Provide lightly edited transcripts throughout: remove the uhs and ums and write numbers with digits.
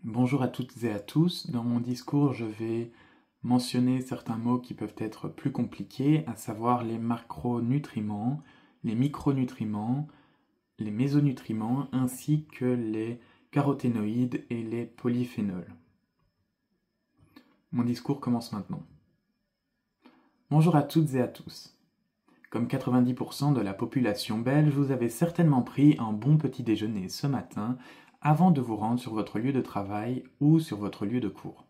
Bonjour à toutes et à tous. Dans mon discours, je vais mentionner certains mots qui peuvent être plus compliqués, à savoir les macronutriments, les micronutriments, les mésonutriments, ainsi que les caroténoïdes et les polyphénols. Mon discours commence maintenant. Bonjour à toutes et à tous. Comme 90% de la population belge, vous avez certainement pris un bon petit déjeuner ce matin avant de vous rendre sur votre lieu de travail ou sur votre lieu de cours.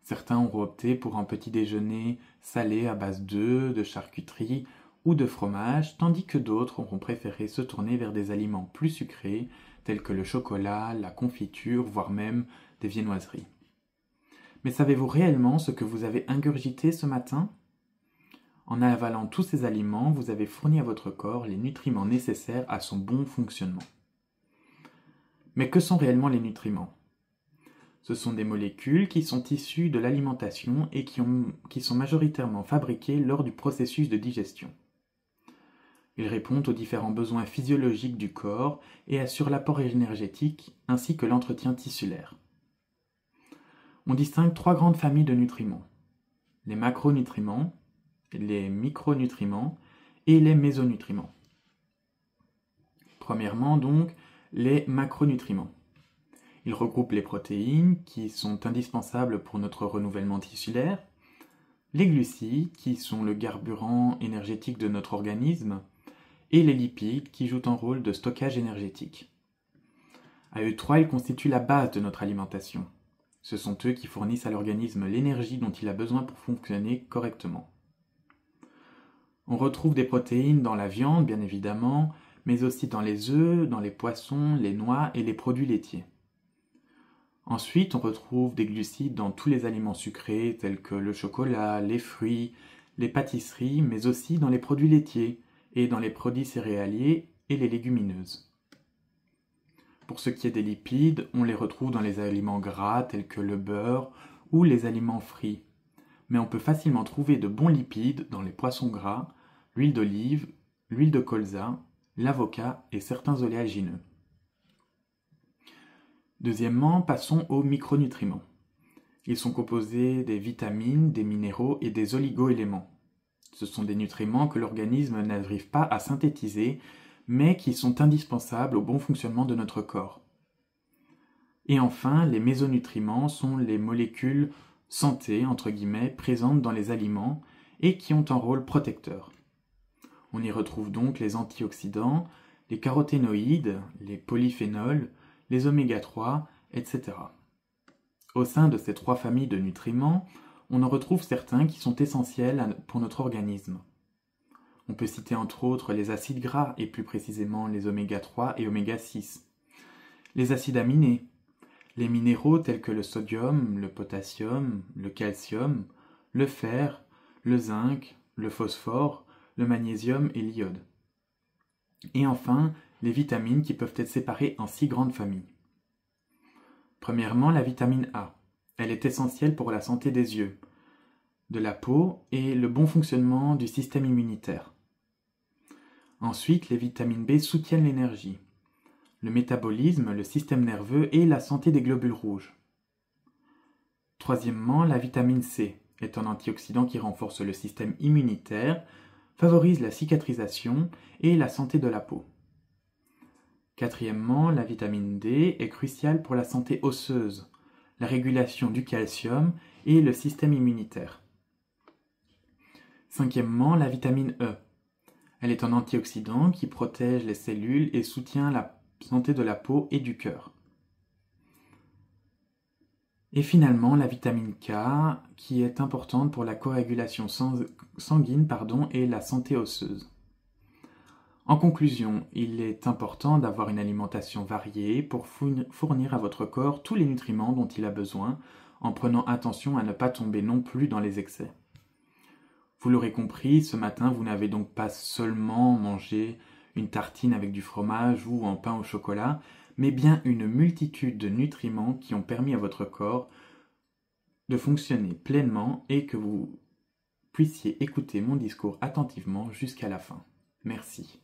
Certains auront opté pour un petit déjeuner salé à base d'œufs, de charcuterie ou de fromage, tandis que d'autres auront préféré se tourner vers des aliments plus sucrés, tels que le chocolat, la confiture, voire même des viennoiseries. Mais savez-vous réellement ce que vous avez ingurgité ce matin ? En avalant tous ces aliments, vous avez fourni à votre corps les nutriments nécessaires à son bon fonctionnement. Mais que sont réellement les nutriments ? Ce sont des molécules qui sont issues de l'alimentation et qui sont majoritairement fabriquées lors du processus de digestion. Ils répondent aux différents besoins physiologiques du corps et assurent l'apport énergétique ainsi que l'entretien tissulaire. On distingue trois grandes familles de nutriments. Les macronutriments, les micronutriments et les mésonutriments. Premièrement donc, les macronutriments. Ils regroupent les protéines qui sont indispensables pour notre renouvellement tissulaire, les glucides qui sont le carburant énergétique de notre organisme et les lipides qui jouent un rôle de stockage énergétique. À eux trois, ils constituent la base de notre alimentation. Ce sont eux qui fournissent à l'organisme l'énergie dont il a besoin pour fonctionner correctement. On retrouve des protéines dans la viande, bien évidemment, mais aussi dans les œufs, dans les poissons, les noix et les produits laitiers. Ensuite, on retrouve des glucides dans tous les aliments sucrés tels que le chocolat, les fruits, les pâtisseries, mais aussi dans les produits laitiers et dans les produits céréaliers et les légumineuses. Pour ce qui est des lipides, on les retrouve dans les aliments gras tels que le beurre ou les aliments frits. Mais on peut facilement trouver de bons lipides dans les poissons gras, l'huile d'olive, l'huile de colza, l'avocat et certains oléagineux. Deuxièmement, passons aux micronutriments. Ils sont composés des vitamines, des minéraux et des oligo-éléments. Ce sont des nutriments que l'organisme n'arrive pas à synthétiser, mais qui sont indispensables au bon fonctionnement de notre corps. Et enfin, les mésonutriments sont les molécules santé, entre guillemets, présentes dans les aliments et qui ont un rôle protecteur. On y retrouve donc les antioxydants, les caroténoïdes, les polyphénols, les oméga 3, etc. Au sein de ces trois familles de nutriments, on en retrouve certains qui sont essentiels pour notre organisme. On peut citer entre autres les acides gras et plus précisément les oméga 3 et oméga 6, les acides aminés, les minéraux tels que le sodium, le potassium, le calcium, le fer, le zinc, le phosphore, le magnésium et l'iode. Et enfin, les vitamines qui peuvent être séparées en 6 grandes familles. Premièrement, la vitamine A. Elle est essentielle pour la santé des yeux, de la peau et le bon fonctionnement du système immunitaire. Ensuite, les vitamines B soutiennent l'énergie, le métabolisme, le système nerveux et la santé des globules rouges. Troisièmement, la vitamine C est un antioxydant qui renforce le système immunitaire, favorise la cicatrisation et la santé de la peau. Quatrièmement, la vitamine D est cruciale pour la santé osseuse, la régulation du calcium et le système immunitaire. Cinquièmement, la vitamine E. Elle est un antioxydant qui protège les cellules et soutient la santé de la peau et du cœur. Et finalement, la vitamine K, qui est importante pour la coagulation sanguine et la santé osseuse. En conclusion, il est important d'avoir une alimentation variée pour fournir à votre corps tous les nutriments dont il a besoin, en prenant attention à ne pas tomber non plus dans les excès. Vous l'aurez compris, ce matin, vous n'avez donc pas seulement mangé une tartine avec du fromage ou un pain au chocolat, mais bien une multitude de nutriments qui ont permis à votre corps de fonctionner pleinement et que vous puissiez écouter mon discours attentivement jusqu'à la fin. Merci.